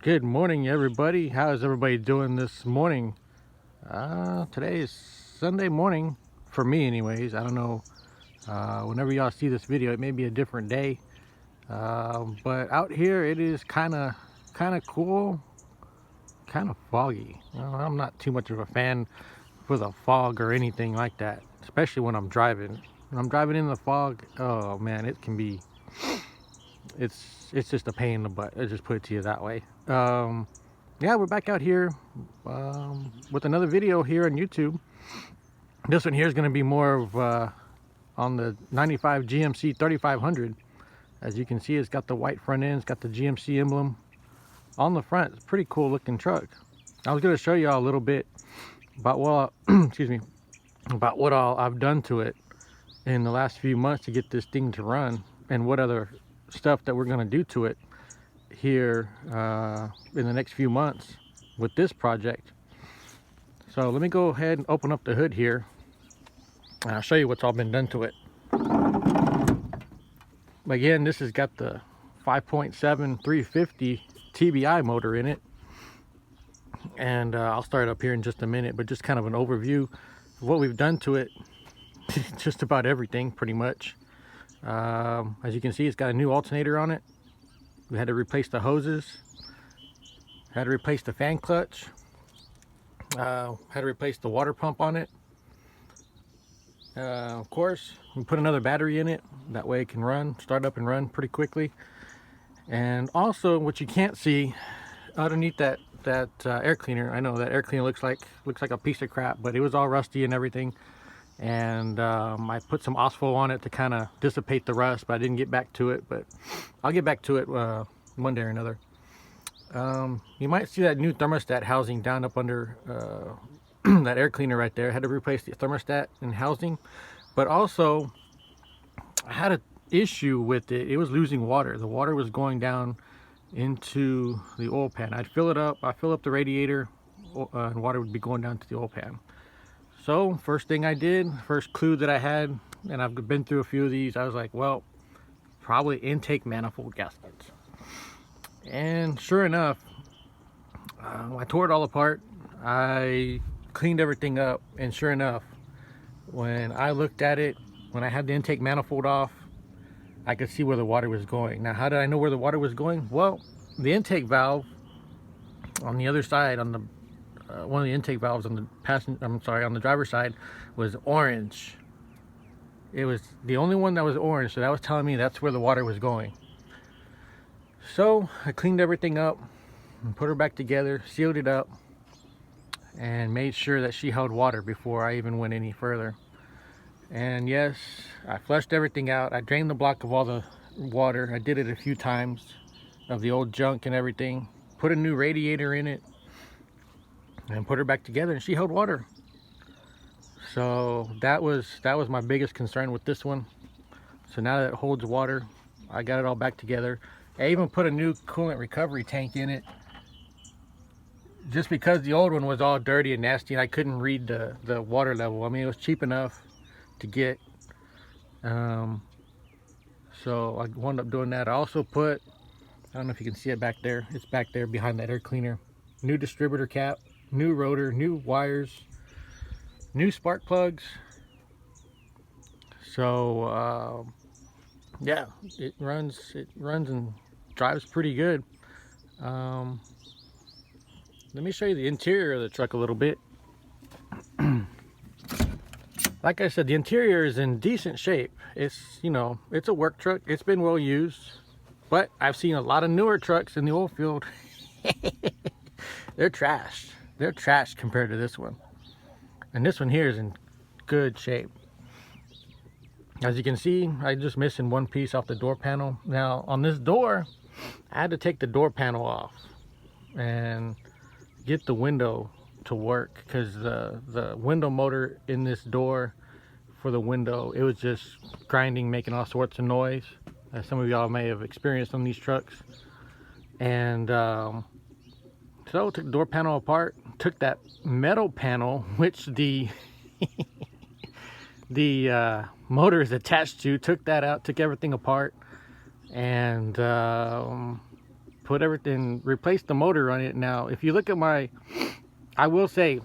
Good morning, everybody. How is everybody doing this morning? Today is Sunday morning for me, anyways. I don't know. Whenever y'all see this video, it may be a different day. But out here, it is kind of cool, kind of foggy. I'm not too much of a fan for the fog or anything like that, especially when I'm driving. When I'm driving in the fog, oh man, it can be. It's just a pain in the butt. I just put it to you that way. Yeah, we're back out here with another video here on YouTube. This one here is going to be more of on the 95 GMC 3500. As you can see, it's got the white front end, it's got the GMC emblem on the front. It's a pretty cool looking truck. I was going to show you all a little bit about what excuse me, about what all I've done to it in the last few months to get this thing to run, and what other stuff that we're going to do to it here in the next few months with this project. So let me go ahead and open up the hood here, and I'll show you what's all been done to it. Again, this has got the 5.7 350 TBI motor in it, and I'll start up here in just a minute, but just kind of an overview of what we've done to it. Just about everything, pretty much. As you can see, it's got a new alternator on it. We had to replace the hoses, had to replace the fan clutch, had to replace the water pump on it. Of course, we put another battery in it, that way it can start up and run pretty quickly. And also, what you can't see underneath that air cleaner, I know that air cleaner looks like a piece of crap, but it was all rusty and everything. And I put some Osphol on it to kind of dissipate the rust, but I didn't get back to it. But I'll get back to it one day or another. You might see that new thermostat housing down up under that air cleaner right there. I had to replace the thermostat and housing, but also I had an issue with it. It was losing water. The water was going down into the oil pan. I'd fill it up. I fill up the radiator, and water would be going down to the oil pan. So first thing I did, first clue that I had, and I've been through a few of these, I was like, well, probably intake manifold gaskets. And sure enough, I tore it all apart. I cleaned everything up, and sure enough, when I looked at it, when I had the intake manifold off, I could see where the water was going. Now, how did I know where the water was going? Well, the intake valve on the other side, on the one of the intake valves on the driver's side was orange. It was the only one that was orange, so that was telling me that's where the water was going. So I cleaned everything up and put her back together, sealed it up, and made sure that she held water before I even went any further. And yes, I flushed everything out. I drained the block of all the water. I did it a few times, of the old junk and everything. Put a new radiator in it and put her back together, and she held water. So that was my biggest concern with this one. So now that it holds water, I got it all back together. I even put a new coolant recovery tank in it, just because the old one was all dirty and nasty, and I couldn't read the water level. I mean, it was cheap enough to get, so I wound up doing that. I also put, I don't know if you can see it back there, it's back there behind that air cleaner, new distributor cap, new rotor, new wires, new spark plugs. So yeah, it runs and drives pretty good. Let me show you the interior of the truck a little bit. Like I said, the interior is in decent shape. It's, you know, it's a work truck. It's been well used, but I've seen a lot of newer trucks in the oil field. They're trashed. They're trashed compared to this one. And this one here is in good shape. As you can see, I'm just missing one piece off the door panel. Now, on this door, I had to take the door panel off and get the window to work, because the window motor in this door for the window, it was just grinding, making all sorts of noise, as some of y'all may have experienced on these trucks. And so I took the door panel apart, took that metal panel, which the motor is attached to, took that out, took everything apart, and put everything, replace the motor on it. Now, if you look at my, I will say,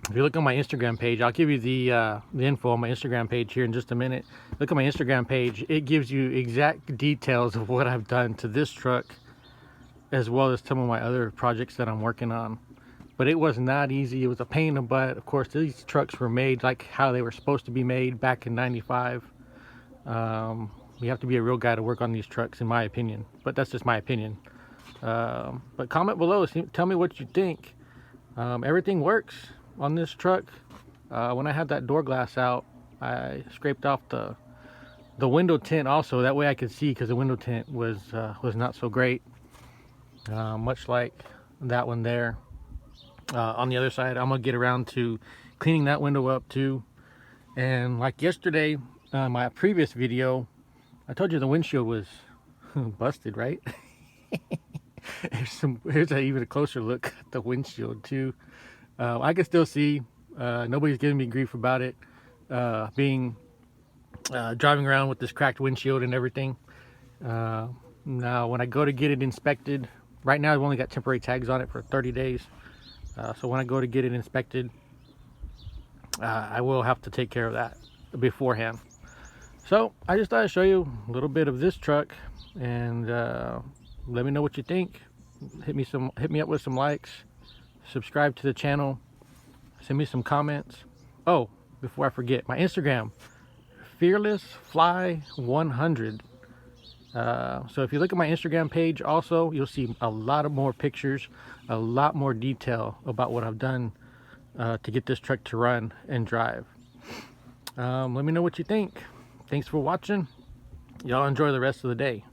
if you look on my Instagram page, I'll give you the info on my Instagram page here in just a minute. Look at my Instagram page. It gives you exact details of what I've done to this truck, as well as some of my other projects that I'm working on. But it was not easy. It was a pain in the butt. Of course, these trucks were made like how they were supposed to be made back in '95. You have to be a real guy to work on these trucks, in my opinion. But that's just my opinion. But comment below. Tell me what you think. Everything works on this truck. When I had that door glass out, I scraped off the window tint also. That way I could see, because the window tint was not so great. Much like that one there. On the other side, I'm gonna get around to cleaning that window up too. And like yesterday, my previous video, I told you the windshield was busted, right? Here's even a closer look at the windshield too. I can still see. Nobody's giving me grief about it. Driving around with this cracked windshield and everything. Now, when I go to get it inspected, right now I've only got temporary tags on it for 30 days. So when I go to get it inspected, I will have to take care of that beforehand. So I just thought I'd show you a little bit of this truck, and let me know what you think. Hit me up with some likes, subscribe to the channel, send me some comments. Oh, before I forget, my Instagram, fearlessfly100. So if you look at my Instagram page also, you'll see a lot of more pictures, a lot more detail about what I've done to get this truck to run and drive. Let me know what you think. Thanks for watching. Y'all enjoy the rest of the day.